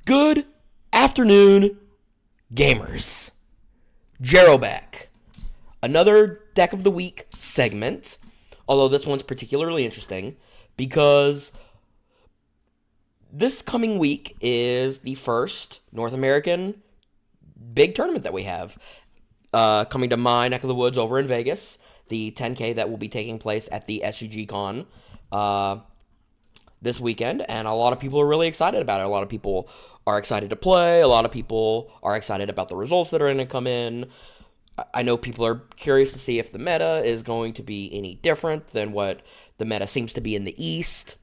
Good afternoon, gamers. Jero back. Another Deck of the Week segment, although this one's particularly interesting because this coming week is the first North American big tournament that we have coming to my neck of the woods over in Vegas, the 10K that will be taking place at the SCGCON this weekend, and a lot of people are really excited about it. A lot of people are excited to play. A lot of people are excited about the results that are going to come in. I know people are curious to see if the meta is going to be any different than what the meta seems to be in the East.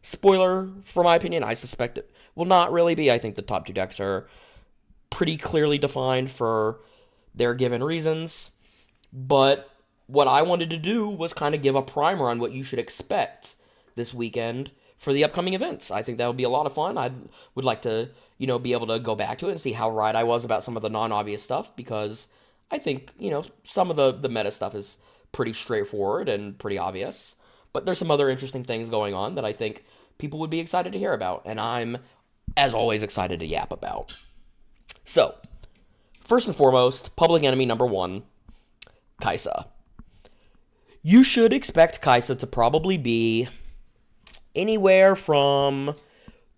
Spoiler, for my opinion, I suspect it will not really be. I think the top two decks are pretty clearly defined for their given reasons. But what I wanted to do was kind of give a primer on what you should expect this weekend for the upcoming events. I think that would be a lot of fun. I would like to, be able to go back to it and see how right I was about some of the non-obvious stuff, because I think, some of the meta stuff is pretty straightforward and pretty obvious. But there's some other interesting things going on that I think people would be excited to hear about, and I'm, as always, excited to yap about. So, first and foremost, public enemy number one, Kai'Sa. You should expect Kai'Sa to probably be anywhere from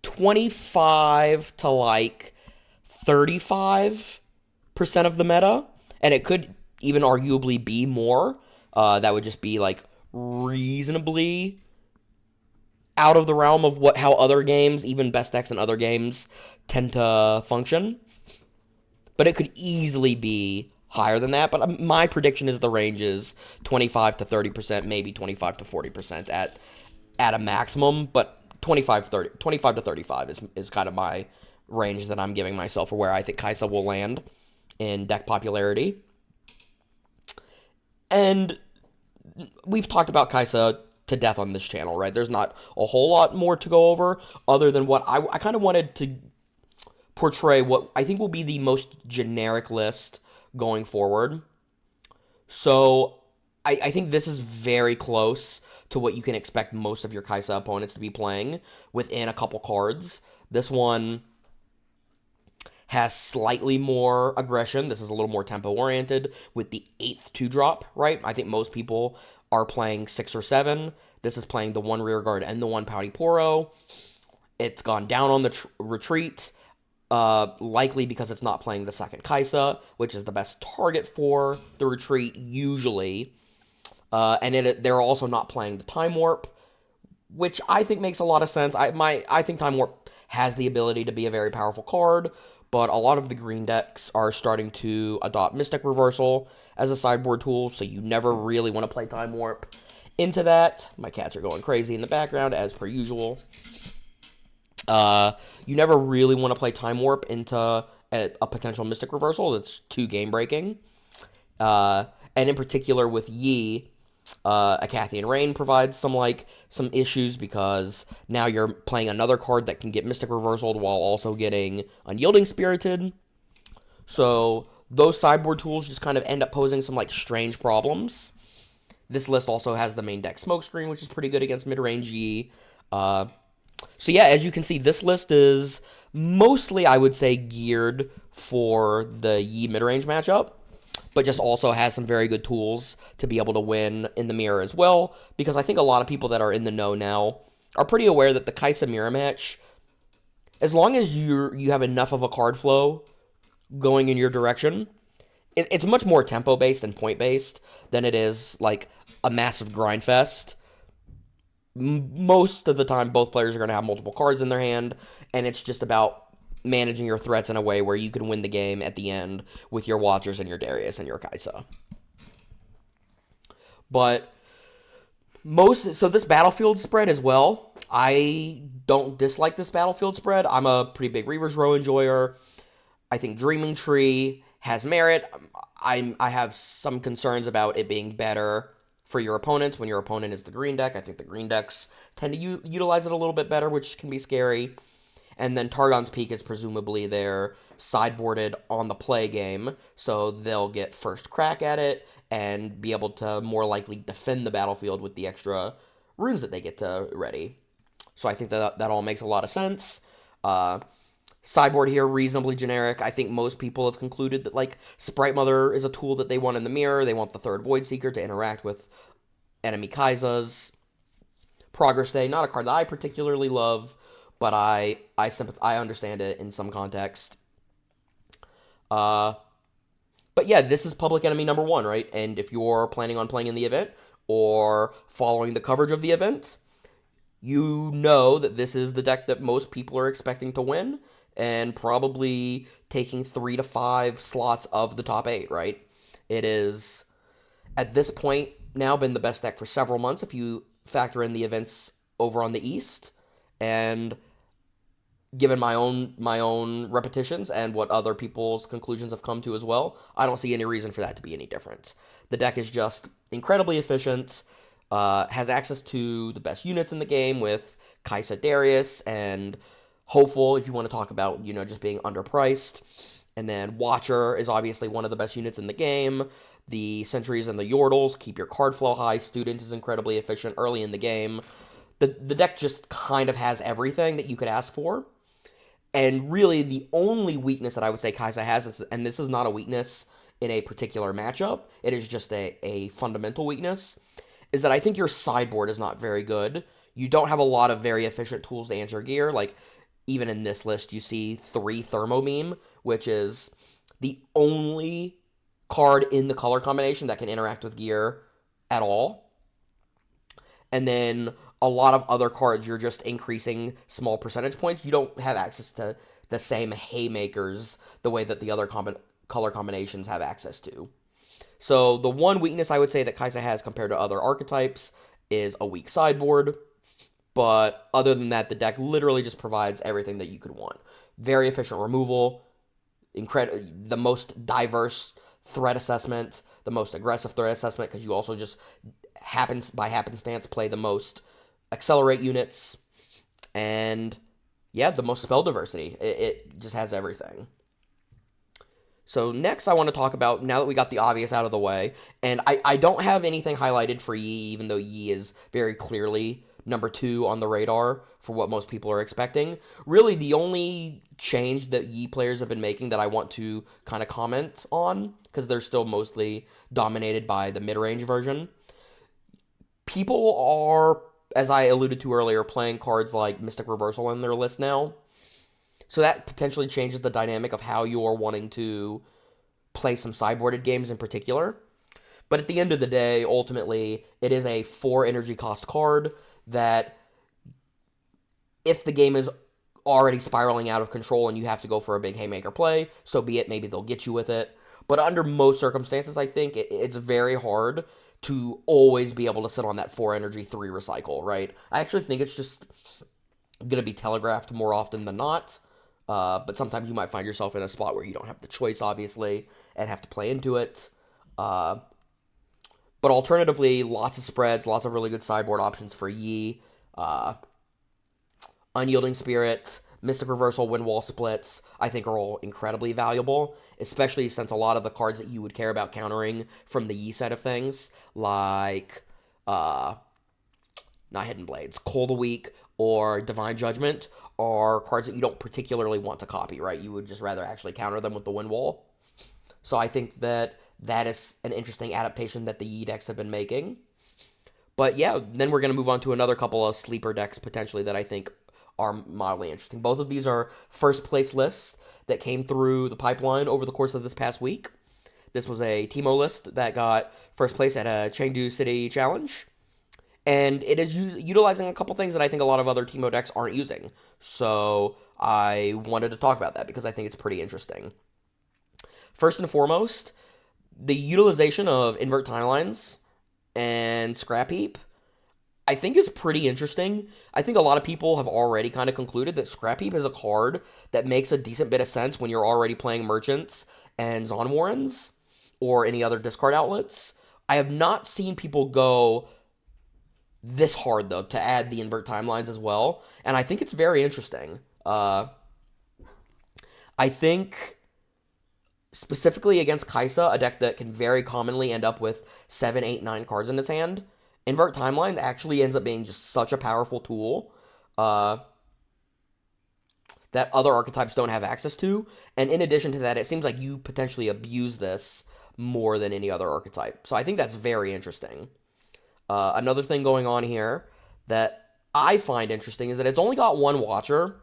25 to 35% of the meta, and it could even arguably be more. That would just be reasonably out of the realm of how other games, even best decks in other games, tend to function. But it could easily be higher than that. But my prediction is the range is 25 to 30%, maybe 25 to 40% at a maximum, but 25 to 35 is kind of my range that I'm giving myself for where I think Kai'Sa will land in deck popularity. And we've talked about Kai'Sa to death on this channel, right? There's not a whole lot more to go over other than what I kind of wanted to portray what I think will be the most generic list going forward. So I think this is very close to what you can expect most of your Kai'Sa opponents to be playing within a couple cards. This one has slightly more aggression. This is a little more tempo-oriented with the 8th 2-drop, right? I think most people are playing 6 or 7. This is playing the 1 Rearguard and the 1 Pouty Poro. It's gone down on the retreat, likely because it's not playing the second Kai'Sa, which is the best target for the retreat usually. And they're also not playing the Time Warp, which I think makes a lot of sense. I think Time Warp has the ability to be a very powerful card, but a lot of the green decks are starting to adopt Mystic Reversal as a sideboard tool, so you never really want to play Time Warp into that. My cats are going crazy in the background, as per usual. You never really want to play Time Warp into a potential Mystic Reversal that's too game-breaking. And in particular with Yi, Acathian Rain provides some issues because now you're playing another card that can get Mystic Reversaled while also getting Unyielding Spirited. So those sideboard tools just kind of end up posing some strange problems. This list also has the main deck Smokescreen, which is pretty good against mid-range Yi. So yeah, as you can see, this list is mostly, I would say, geared for the Yi mid-range matchup, but just also has some very good tools to be able to win in the mirror as well, because I think a lot of people that are in the know now are pretty aware that the Kai'Sa mirror match, as long as you have enough of a card flow going in your direction, it's much more tempo-based and point-based than it is a massive grind fest. Most of the time, both players are going to have multiple cards in their hand, and it's just about managing your threats in a way where you can win the game at the end with your Watchers and your Darius and your Kai'Sa. But so this battlefield spread as well, I don't dislike this battlefield spread. I'm a pretty big Reaver's Row enjoyer. I think Dreaming Tree has merit. I have some concerns about it being better for your opponents when your opponent is the green deck. I think the green decks tend to utilize it a little bit better, which can be scary. And then Targon's Peak is presumably they're sideboarded on the play game, so they'll get first crack at it and be able to more likely defend the battlefield with the extra runes that they get to ready. So I think that all makes a lot of sense. Sideboard here, reasonably generic. I think most people have concluded that, like, Sprite Mother is a tool that they want in the mirror. They want the third Void Seeker to interact with enemy Kaisas. Progress Day, not a card that I particularly love, but I understand it in some context. Uh, but yeah, this is Public Enemy number 1, right? And if you're planning on playing in the event or following the coverage of the event, you know that this is the deck that most people are expecting to win, and probably taking 3 to 5 slots of the top 8, right? It is, at this point, now been the best deck for several months if you factor in the events over on the East. And given my own repetitions and what other people's conclusions have come to as well, I don't see any reason for that to be any different. The deck is just incredibly efficient, has access to the best units in the game with Kai'Sa Darius and Hopeful, if you want to talk about, just being underpriced. And then Watcher is obviously one of the best units in the game. The Sentries and the Yordles keep your card flow high. Student is incredibly efficient early in the game. The deck just kind of has everything that you could ask for. And really, the only weakness that I would say Kai'Sa has, and this is not a weakness in a particular matchup, it is just a fundamental weakness, is that I think your sideboard is not very good. You don't have a lot of very efficient tools to answer gear. Like, even in this list, you see 3 Thermo Beam, which is the only card in the color combination that can interact with gear at all. And then a lot of other cards, you're just increasing small percentage points. You don't have access to the same haymakers the way that the other color combinations have access to. So the one weakness I would say that Kai'Sa has compared to other archetypes is a weak sideboard. But other than that, the deck literally just provides everything that you could want. Very efficient removal, the most diverse threat assessment, the most aggressive threat assessment, because you also just by happenstance play the most accelerate units, and yeah, the most spell diversity. It just has everything. So next I want to talk about, now that we got the obvious out of the way, and I don't have anything highlighted for Yi, even though Yi is very clearly number 2 on the radar for what most people are expecting. Really, the only change that Yi players have been making that I want to kind of comment on, because they're still mostly dominated by the mid-range version. People are, as I alluded to earlier, playing cards like Mystic Reversal in their list now. So that potentially changes the dynamic of how you're wanting to play some sideboarded games in particular. But at the end of the day, ultimately, it is a 4 energy cost card that, if the game is already spiraling out of control and you have to go for a big haymaker play, so be it, maybe they'll get you with it. But under most circumstances, I think it's very hard to always be able to sit on that 4 energy 3 recycle, right? I actually think it's just going to be telegraphed more often than not. But sometimes you might find yourself in a spot where you don't have the choice, obviously, and have to play into it. But alternatively, lots of spreads, lots of really good sideboard options for Yi. Unyielding Spirit, Mystic Reversal, Wind Wall Splits, I think are all incredibly valuable, especially since a lot of the cards that you would care about countering from the Yi side of things, like, not Hidden Blades, Cold a Week, or Divine Judgment, are cards that you don't particularly want to copy, right? You would just rather actually counter them with the Wind Wall. So I think that is an interesting adaptation that the Yi decks have been making. But yeah, then we're going to move on to another couple of sleeper decks potentially that I think are mildly interesting. Both of these are first place lists that came through the pipeline over the course of this past week. This was a Teemo list that got first place at a Chengdu City Challenge. And it is utilizing a couple things that I think a lot of other Teemo decks aren't using. So I wanted to talk about that because I think it's pretty interesting. First and foremost, the utilization of invert timelines and scrap heap, I think, is pretty interesting. I think a lot of people have already kind of concluded that scrap heap is a card that makes a decent bit of sense when you're already playing merchants and Zon Warrens or any other discard outlets. I have not seen people go this hard, though, to add the invert timelines as well, and I think it's very interesting. I think, specifically against Kai'Sa, a deck that can very commonly end up with 7, 8, 9 cards in its hand, invert timeline actually ends up being just such a powerful tool. that other archetypes don't have access to. And in addition to that, it seems like you potentially abuse this more than any other archetype. So I think that's very interesting. Another thing going on here that I find interesting is that it's only got one watcher.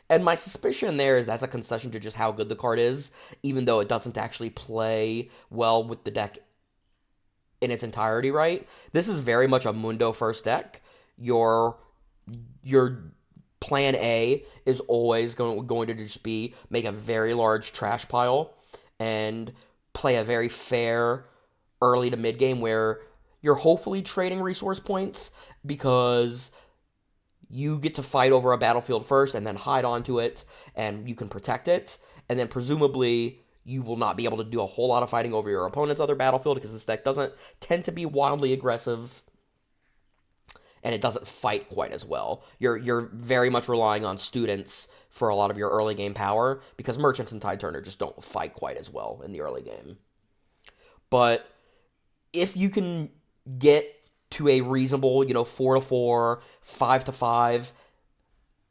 And my suspicion there is that's a concession to just how good the card is, even though it doesn't actually play well with the deck in its entirety, right? This is very much a Mundo first deck. Your plan A is always going to just be make a very large trash pile and play a very fair early to mid game where you're hopefully trading resource points because you get to fight over a battlefield first and then hide onto it, and you can protect it, and then presumably you will not be able to do a whole lot of fighting over your opponent's other battlefield because this deck doesn't tend to be wildly aggressive, and it doesn't fight quite as well. You're very much relying on students for a lot of your early game power because merchants and tide turner just don't fight quite as well in the early game. But if you can get to a reasonable, 4-4, 5-5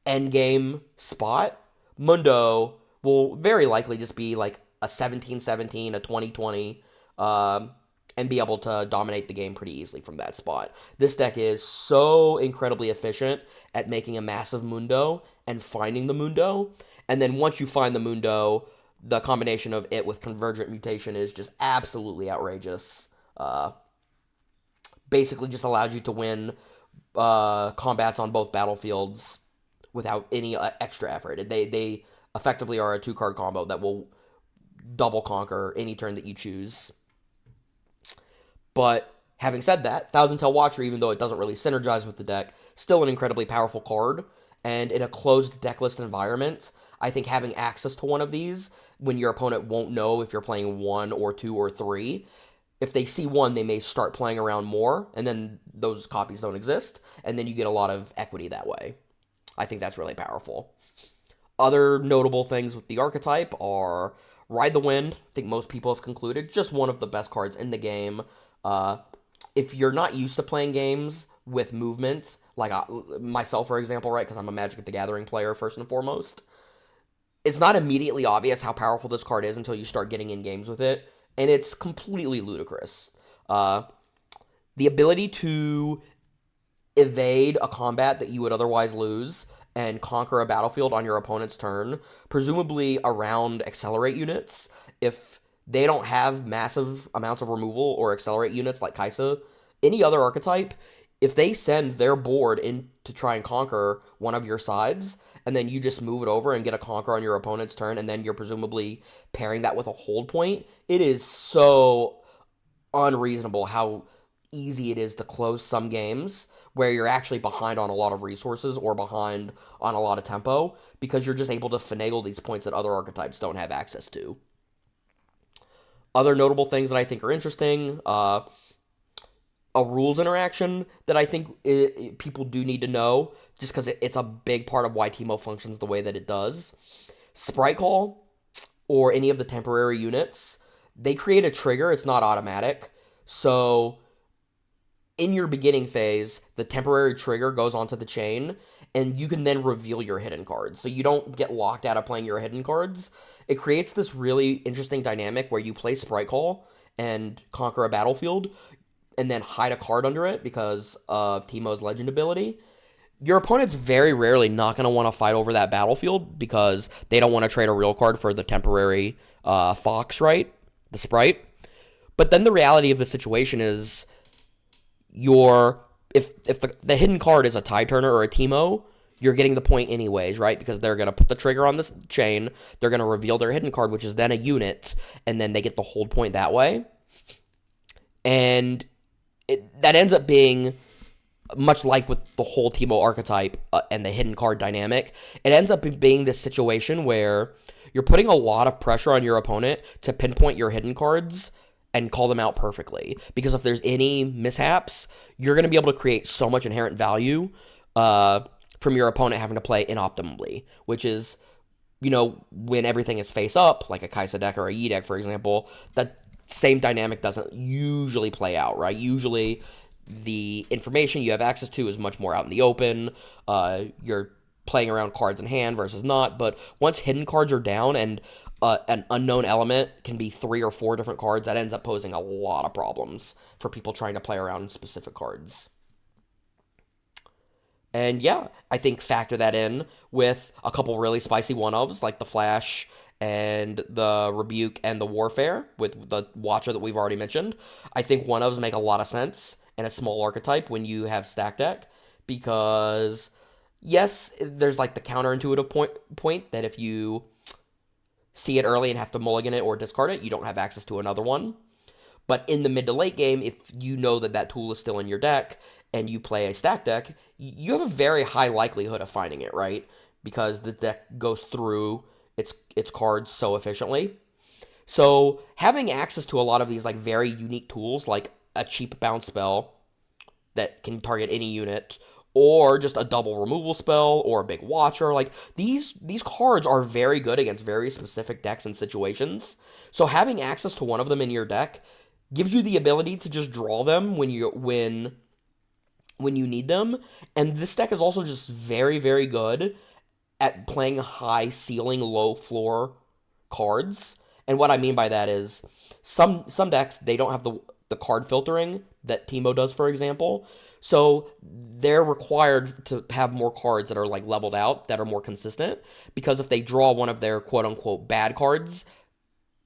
endgame spot, Mundo will very likely just be like a 17-17, a 20-20, and be able to dominate the game pretty easily from that spot. This deck is so incredibly efficient at making a massive Mundo and finding the Mundo, and then once you find the Mundo, the combination of it with Convergent Mutation is just absolutely outrageous. Basically just allows you to win combats on both battlefields without any extra effort. They effectively are a 2-card combo that will double conquer any turn that you choose. But having said that, Thousand Tail Watcher, even though it doesn't really synergize with the deck, still an incredibly powerful card. And in a closed deck list environment, I think having access to one of these when your opponent won't know if you're playing 1 or 2 or 3, if they see 1, they may start playing around more, and then those copies don't exist, and then you get a lot of equity that way. I think that's really powerful. Other notable things with the archetype are Ride the Wind. I think most people have concluded, just one of the best cards in the game. If you're not used to playing games with movement, like myself, for example, right, because I'm a Magic the Gathering player first and foremost, it's not immediately obvious how powerful this card is until you start getting in games with it. And it's completely ludicrous. The ability to evade a combat that you would otherwise lose and conquer a battlefield on your opponent's turn, presumably around accelerate units. If they don't have massive amounts of removal or accelerate units like Kai'Sa, any other archetype, if they send their board in to try and conquer one of your sides, and then you just move it over and get a conquer on your opponent's turn, and then you're presumably pairing that with a hold point, it is so unreasonable how easy it is to close some games where you're actually behind on a lot of resources or behind on a lot of tempo because you're just able to finagle these points that other archetypes don't have access to. Other notable things that I think are interesting, a rules interaction that I think people do need to know, just because it's a big part of why Teemo functions the way that it does. Sprite Call, or any of the temporary units, they create a trigger. It's not automatic. So in your beginning phase, the temporary trigger goes onto the chain, and you can then reveal your hidden cards. So you don't get locked out of playing your hidden cards. It creates this really interesting dynamic where you play Sprite Call and conquer a battlefield, and then hide a card under it because of Teemo's legend ability. Your opponent's very rarely not going to want to fight over that battlefield because they don't want to trade a real card for the temporary Fox, right? The Sprite. But then the reality of the situation is if the hidden card is a tide turner or a Teemo, you're getting the point anyways, right? Because they're going to put the trigger on this chain, they're going to reveal their hidden card, which is then a unit, and then they get the hold point that way. And that ends up being much like with the whole Teemo archetype and the hidden card dynamic. It ends up being this situation where you're putting a lot of pressure on your opponent to pinpoint your hidden cards and call them out perfectly. Because if there's any mishaps, you're going to be able to create so much inherent value from your opponent having to play inoptimally, which is, when everything is face up, like a Kai'Sa deck or a Yi deck, for example, that same dynamic doesn't usually play out, right? Usually the information you have access to is much more out in the open. Your playing around cards in hand versus not, but once hidden cards are down and an unknown element can be 3 or 4 different cards, that ends up posing a lot of problems for people trying to play around specific cards. And yeah, I think factor that in with a couple really spicy one-ofs like the Flash and the Rebuke and the Warfare with the Watcher that we've already mentioned. I think one-ofs make a lot of sense in a small archetype when you have stack deck because, yes, there's like the counterintuitive point that if you see it early and have to mulligan it or discard it, you don't have access to another one. But in the mid to late game, if you know that that tool is still in your deck and you play a stack deck, you have a very high likelihood of finding it, right? Because the deck goes through its cards so efficiently. So having access to a lot of these like very unique tools, like a cheap bounce spell that can target any unit, or just a double removal spell, or a big Watcher. Like, these cards are very good against very specific decks and situations. So having access to one of them in your deck gives you the ability to just draw them when you need them. And this deck is also just very, very good at playing high ceiling, low floor cards. And what I mean by that is some decks, they don't have the card filtering that Teemo does, for example. So they're required to have more cards that are like leveled out, that are more consistent, because if they draw one of their quote-unquote bad cards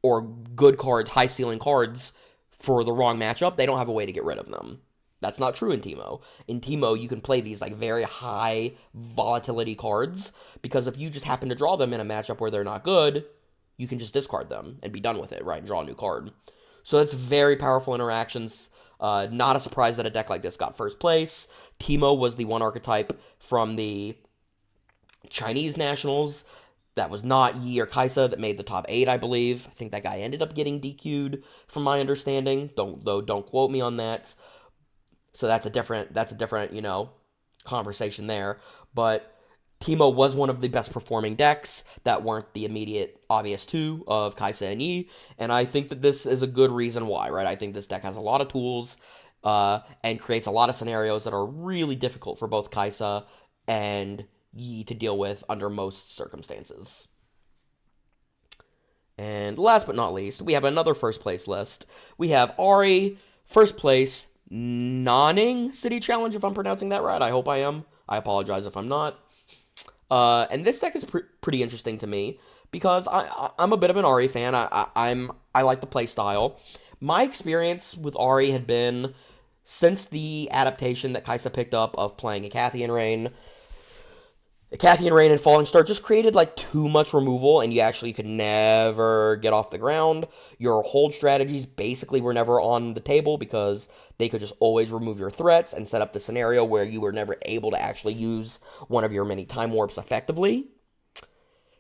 or good cards, high ceiling cards for the wrong matchup, they don't have a way to get rid of them. That's not true in Teemo. In Teemo, you can play these like very high volatility cards, because if you just happen to draw them in a matchup where they're not good, you can just discard them and be done with it, right, and draw a new card. So that's very powerful interactions. Not a surprise that a deck like this got first place. Teemo was the one archetype from the Chinese nationals that was not Yap+Kai'sa that made the top 8, I believe. I think that guy ended up getting DQ'd, from my understanding. Don't quote me on that. So that's a different, conversation there. But Teemo was one of the best performing decks that weren't the immediate obvious two of Kai'Sa and Yi, and I think that this is a good reason why, right? I think this deck has a lot of tools and creates a lot of scenarios that are really difficult for both Kai'Sa and Yi to deal with under most circumstances. And last but not least, we have another first place list. We have Ahri, first place, Nanning City Challenge, if I'm pronouncing that right. I hope I am. I apologize if I'm not. And this deck is pretty interesting to me because I'm a bit of an Ahri fan. I like the play style. My experience with Ahri had been since the adaptation that Kai'Sa picked up of playing Icathian Rain. Icathian Rain and Falling Star just created like too much removal, and you actually could never get off the ground. Your hold strategies basically were never on the table because they could just always remove your threats and set up the scenario where you were never able to actually use one of your many time warps effectively.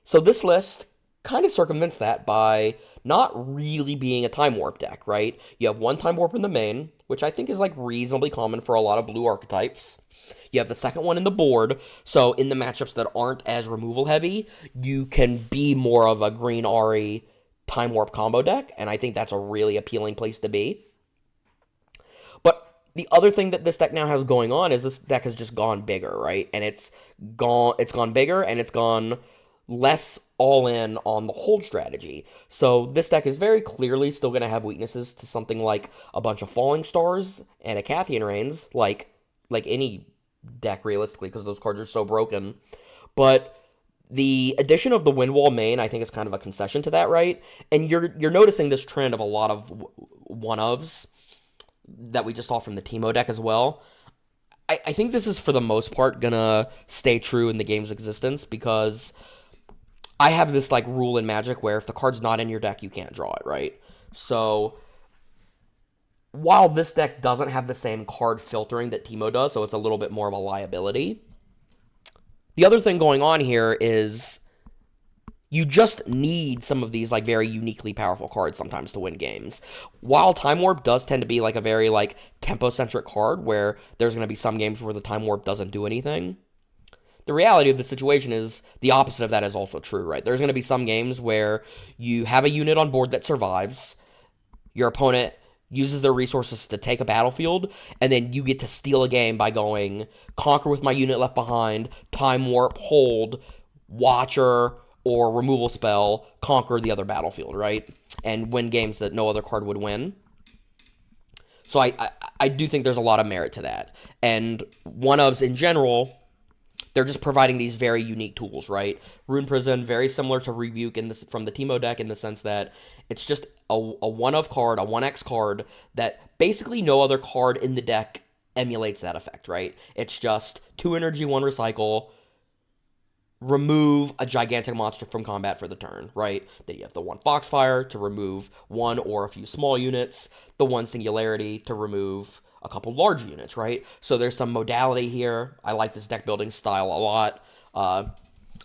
So this list kind of circumvents that by not really being a time warp deck, right? You have one time warp in the main, which I think is like reasonably common for a lot of blue archetypes. You have the second one in the board, so in the matchups that aren't as removal heavy, you can be more of a green Ahri time warp combo deck, and I think that's a really appealing place to be. But the other thing that this deck now has going on is this deck has just gone bigger, right? And it's gone bigger, and it's gone less all in on the hold strategy. So this deck is very clearly still going to have weaknesses to something like a bunch of Falling Stars and Icathian Rains, like any deck realistically, because those cards are so broken. But the addition of the Windwall main, I think, is kind of a concession to that, right? And you're noticing this trend of a lot of one-ofs that we just saw from the Teemo deck as well. I think this is, for the most part, gonna stay true in the game's existence, because I have this like rule in Magic where if the card's not in your deck, you can't draw it, right? So while this deck doesn't have the same card filtering that Teemo does, so it's a little bit more of a liability, the other thing going on here is you just need some of these like very uniquely powerful cards sometimes to win games. While Time Warp does tend to be like a very like tempo-centric card where there's going to be some games where the Time Warp doesn't do anything, the reality of the situation is the opposite of that is also true, right? There's going to be some games where you have a unit on board that survives, your opponent uses their resources to take a battlefield, and then you get to steal a game by going conquer with my unit left behind, time warp, hold, watcher, or removal spell, conquer the other battlefield, right? And win games that no other card would win. So I do think there's a lot of merit to that. And one-ofs in general, they're just providing these very unique tools, right? Rune Prison, very similar to Rebuke from the Teemo deck in the sense that it's just a one-of card, a 1x card that basically no other card in the deck emulates that effect, right? It's just 2 energy, 1 recycle, remove a gigantic monster from combat for the turn, right? Then you have the 1 Foxfire to remove 1 or a few small units, the 1 Singularity to remove a couple large units, right? So there's some modality here. I like this deck building style a lot.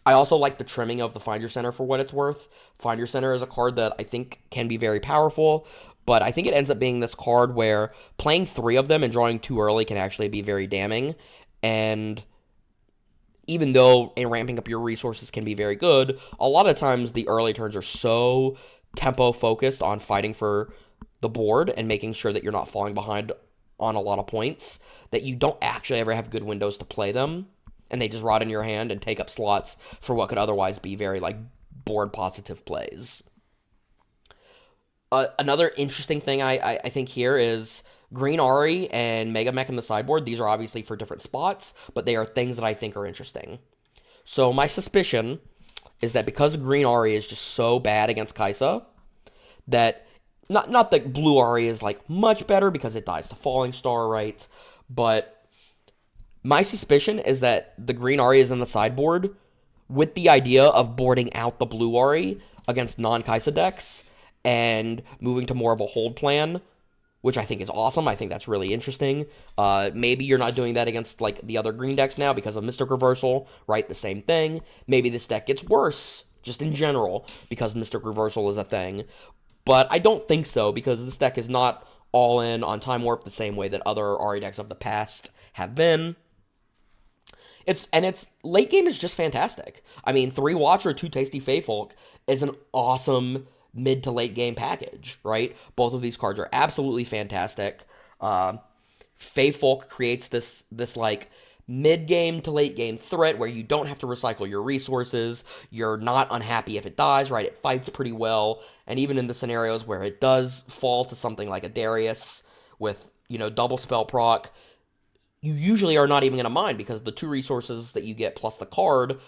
I also like the trimming of the Find Your Center for what it's worth. Find Your Center is a card that I think can be very powerful, but I think it ends up being this card where playing 3 of them and drawing 2 early can actually be very damning, and even though ramping up your resources can be very good, a lot of times the early turns are so tempo focused on fighting for the board and making sure that you're not falling behind on a lot of points that you don't actually ever have good windows to play them, and they just rot in your hand and take up slots for what could otherwise be very like board positive plays. Another interesting thing I think here is Green Ahri and Mega Mech in the sideboard. These are obviously for different spots, but they are things that I think are interesting. So my suspicion is that because Green Ahri is just so bad against Kai'Sa, that not that Blue Ahri is like much better because it dies to Falling Star, right? But my suspicion is that the Green Ahri is in the sideboard with the idea of boarding out the Blue Ahri against non-Kai'Sa decks and moving to more of a hold plan, which I think is awesome. I think that's really interesting. Maybe you're not doing that against like the other green decks now because of Mystic Reversal, right? The same thing. Maybe this deck gets worse, just in general, because Mystic Reversal is a thing. But I don't think so, because this deck is not all in on Time Warp the same way that other Ahri decks of the past have been. Its late game is just fantastic. I mean, 3 Watcher, 2 Tasty Feyfolk is an awesome mid to late game package, right? Both of these cards are absolutely fantastic. Feyfolk creates this like mid game to late game threat where you don't have to recycle your resources. You're not unhappy if it dies, right? It fights pretty well, and even in the scenarios where it does fall to something like a Darius with, you know, double spell proc, you usually are not even going to mind because the 2 resources that you get plus the card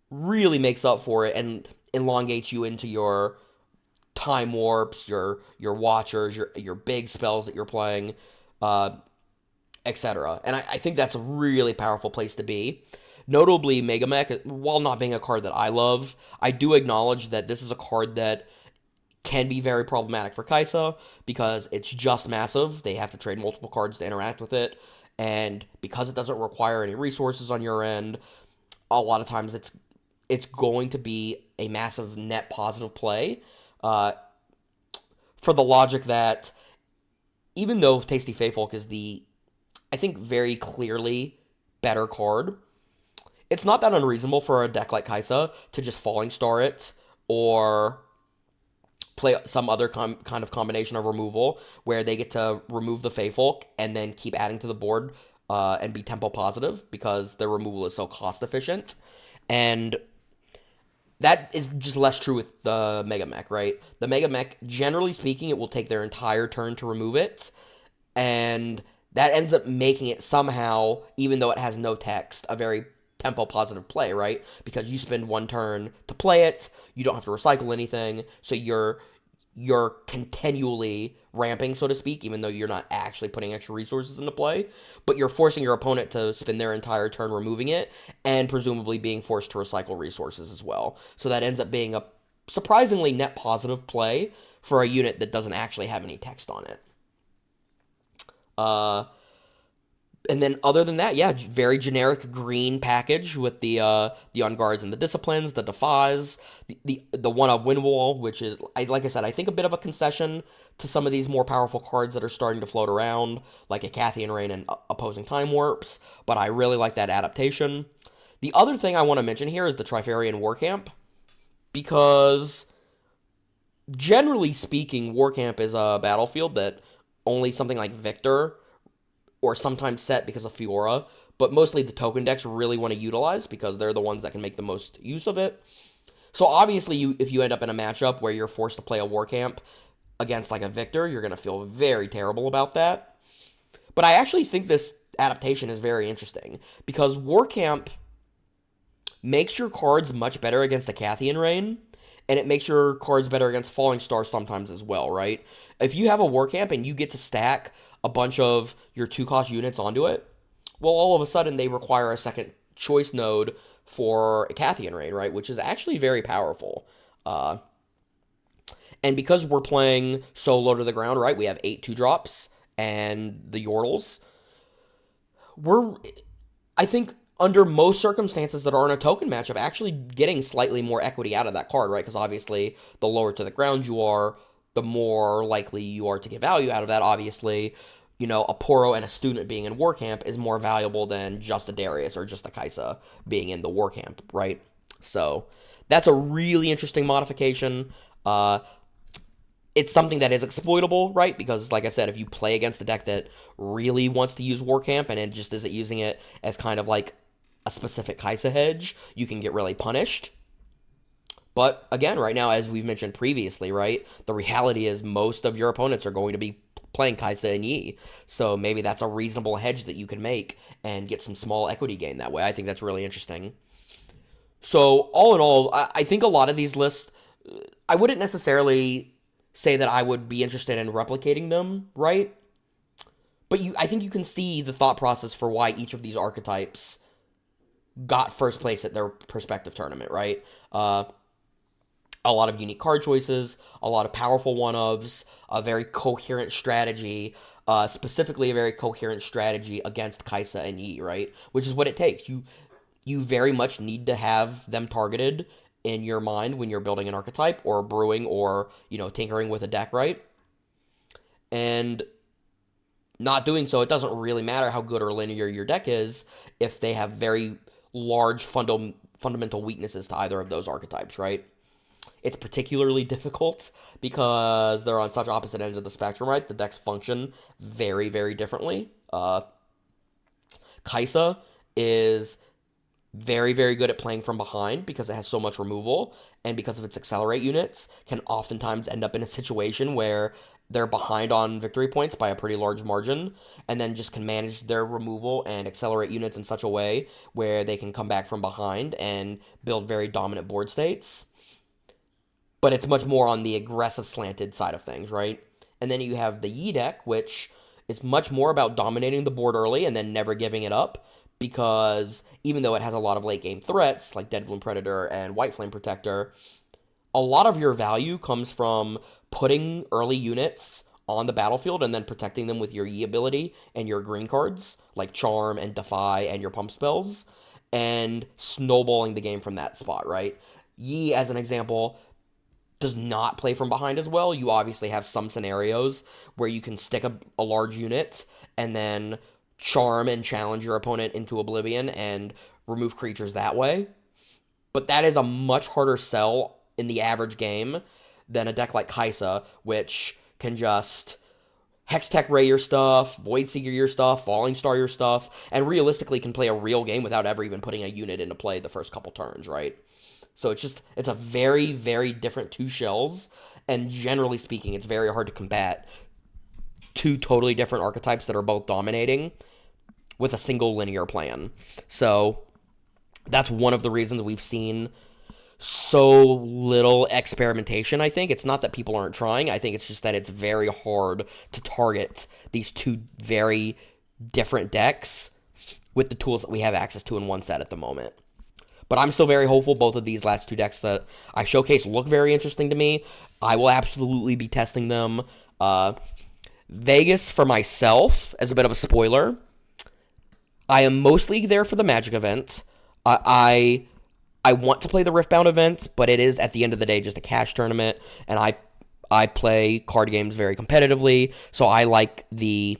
really makes up for it and elongates you into your time warps, your watchers, your big spells that you're playing, etc. And I think that's a really powerful place to be. Notably, Mega Mech, while not being a card that I love, I do acknowledge that this is a card that can be very problematic for Kai'Sa because it's just massive. They have to trade multiple cards to interact with it, and because it doesn't require any resources on your end, a lot of times it's going to be a massive net positive play. For the logic that even though Tasty Feyfolk is the, I think, very clearly better card, it's not that unreasonable for a deck like Kai'Sa to just Falling Star it or play some other kind of combination of removal where they get to remove the Feyfolk and then keep adding to the board and be tempo positive because their removal is so cost efficient. And that is just less true with the Mega Mech, right? The Mega Mech, generally speaking, it will take their entire turn to remove it, and that ends up making it somehow, even though it has no text, a very tempo-positive play, right? Because you spend 1 turn to play it, you don't have to recycle anything, so you're continually ramping, so to speak, even though you're not actually putting extra resources into play, but you're forcing your opponent to spend their entire turn removing it, and presumably being forced to recycle resources as well. So that ends up being a surprisingly net positive play for a unit that doesn't actually have any text on it. And then other than that, yeah, very generic green package with the On Guards and the Disciplines, the Defies, the one-up Wind Wall, which is, like I said, I think a bit of a concession to some of these more powerful cards that are starting to float around, like a Cathian Rain and Opposing Time Warps, but I really like that adaptation. The other thing I want to mention here is the Trifarian War Camp, because generally speaking, War Camp is a battlefield that only something like Victor, or sometimes Set because of Fiora, but mostly the token decks really want to utilize because they're the ones that can make the most use of it. So obviously, if you end up in a matchup where you're forced to play a War Camp against like a Victor, you're going to feel very terrible about that. But I actually think this adaptation is very interesting because War Camp makes your cards much better against the Cathian Rain, and it makes your cards better against Falling Star sometimes as well, right? If you have a War Camp and you get to stack a bunch of your 2-cost units onto it, well, all of a sudden they require a second choice node for a Cathian Rain, right? Which is actually very powerful. And because we're playing so low to the ground, right? We have 8 2-drops and the Yordles. I think, under most circumstances that are in a token matchup, actually getting slightly more equity out of that card, right? Because obviously, the lower to the ground you are, the more likely you are to get value out of that. Obviously, you know, a Poro and a Student being in War Camp is more valuable than just a Darius or just a Kai'Sa being in the War Camp, right? So, that's a really interesting modification. It's something that is exploitable, right? Because, like I said, if you play against a deck that really wants to use War Camp and it just isn't using it as kind of like a specific Kai'Sa hedge, you can get really punished. But, again, right now, as we've mentioned previously, right, the reality is most of your opponents are going to be playing Kai'Sa and Yi. So maybe that's a reasonable hedge that you can make and get some small equity gain that way. I think that's really interesting. So, all in all, I think a lot of these lists, I wouldn't necessarily say that I would be interested in replicating them, right? But I think you can see the thought process for why each of these archetypes got first place at their respective tournament, right? A lot of unique card choices, a lot of powerful one-ofs, a very coherent strategy, specifically a very coherent strategy against Kai'Sa and Yi, right? Which is what it takes. You very much need to have them targeted in your mind when you're building an archetype or brewing or, you know, tinkering with a deck, right? And not doing so, it doesn't really matter how good or linear your deck is if they have very large fundamental weaknesses to either of those archetypes, right? It's particularly difficult because they're on such opposite ends of the spectrum, right? The decks function very, very differently. Kai'Sa is very, very good at playing from behind because it has so much removal, and because of its accelerate units, can oftentimes end up in a situation where they're behind on victory points by a pretty large margin, and then just can manage their removal and accelerate units in such a way where they can come back from behind and build very dominant board states. But it's much more on the aggressive slanted side of things, right? And then you have the Yi deck, which is much more about dominating the board early and then never giving it up, because even though it has a lot of late game threats like Dead Bloom Predator and White Flame Protector, a lot of your value comes from putting early units on the battlefield and then protecting them with your Yi ability and your green cards like Charm and Defy and your pump spells, and snowballing the game from that spot, right? Yi, as an example, does not play from behind as well. You obviously have some scenarios where you can stick a large unit and then charm and challenge your opponent into oblivion and remove creatures that way. But that is a much harder sell in the average game than a deck like Kai'Sa, which can just Hextech Ray your stuff, Void Seeker your stuff, Falling Star your stuff, and realistically can play a real game without ever even putting a unit into play the first couple turns, right? So it's a very, very different two shells, and generally speaking, it's very hard to combat two totally different archetypes that are both dominating with a single linear plan. So that's one of the reasons we've seen so little experimentation, I think. It's not that people aren't trying. I think it's just that it's very hard to target these two very different decks with the tools that we have access to in one set at the moment. But I'm still very hopeful. Both of these last two decks that I showcased look very interesting to me. I will absolutely be testing them. Vegas, for myself, as a bit of a spoiler, I am mostly there for the Magic event. I want to play the Riftbound event, but it is, at the end of the day, just a cash tournament, and I play card games very competitively, so I like the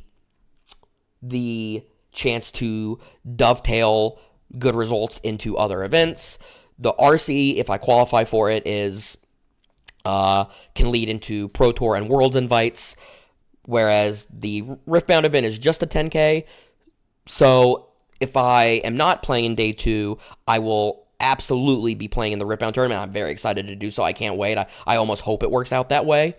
chance to dovetail good results into other events. The RC, if I qualify for it, is can lead into Pro Tour and Worlds invites. whereas the Riftbound event is just a 10K. So if I am not playing in day 2, I will absolutely be playing in the Riftbound tournament. I'm very excited to do so. I can't wait. I almost hope it works out that way.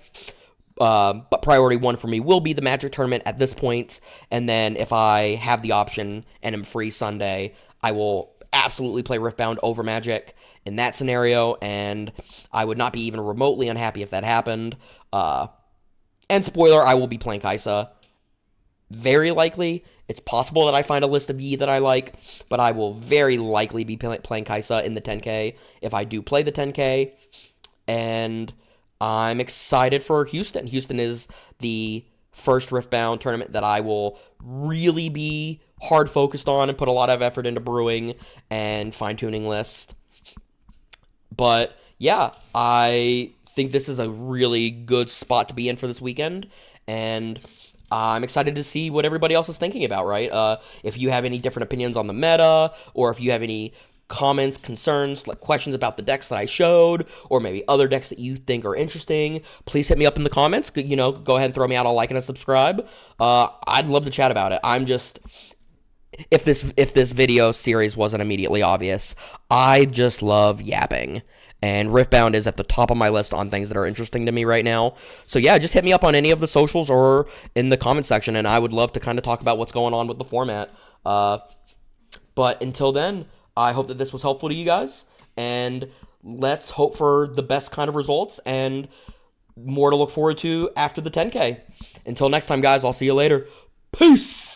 But priority 1 for me will be the Magic tournament at this point. And then if I have the option and am free Sunday, I will absolutely play Riftbound over Magic in that scenario. And I would not be even remotely unhappy if that happened. And spoiler, I will be playing Kai'Sa. Very likely. It's possible that I find a list of Yi that I like, but I will very likely be playing Kai'Sa in the 10K if I do play the 10K. And I'm excited for Houston. Houston is the first Riftbound tournament that I will really be hard focused on and put a lot of effort into brewing and fine-tuning list. But yeah, I think this is a really good spot to be in for this weekend, and I'm excited to see what everybody else is thinking about, right? If you have any different opinions on the meta, or if you have any comments, concerns, like questions about the decks that I showed, or maybe other decks that you think are interesting, please hit me up in the comments. Go ahead and throw me out a like and a subscribe. I'd love to chat about it. If this video series wasn't immediately obvious, I just love yapping. And Riftbound is at the top of my list on things that are interesting to me right now. So yeah, just hit me up on any of the socials or in the comment section, and I would love to kind of talk about what's going on with the format. But until then, I hope that this was helpful to you guys, and let's hope for the best kind of results and more to look forward to after the 10K. Until next time, guys, I'll see you later. Peace!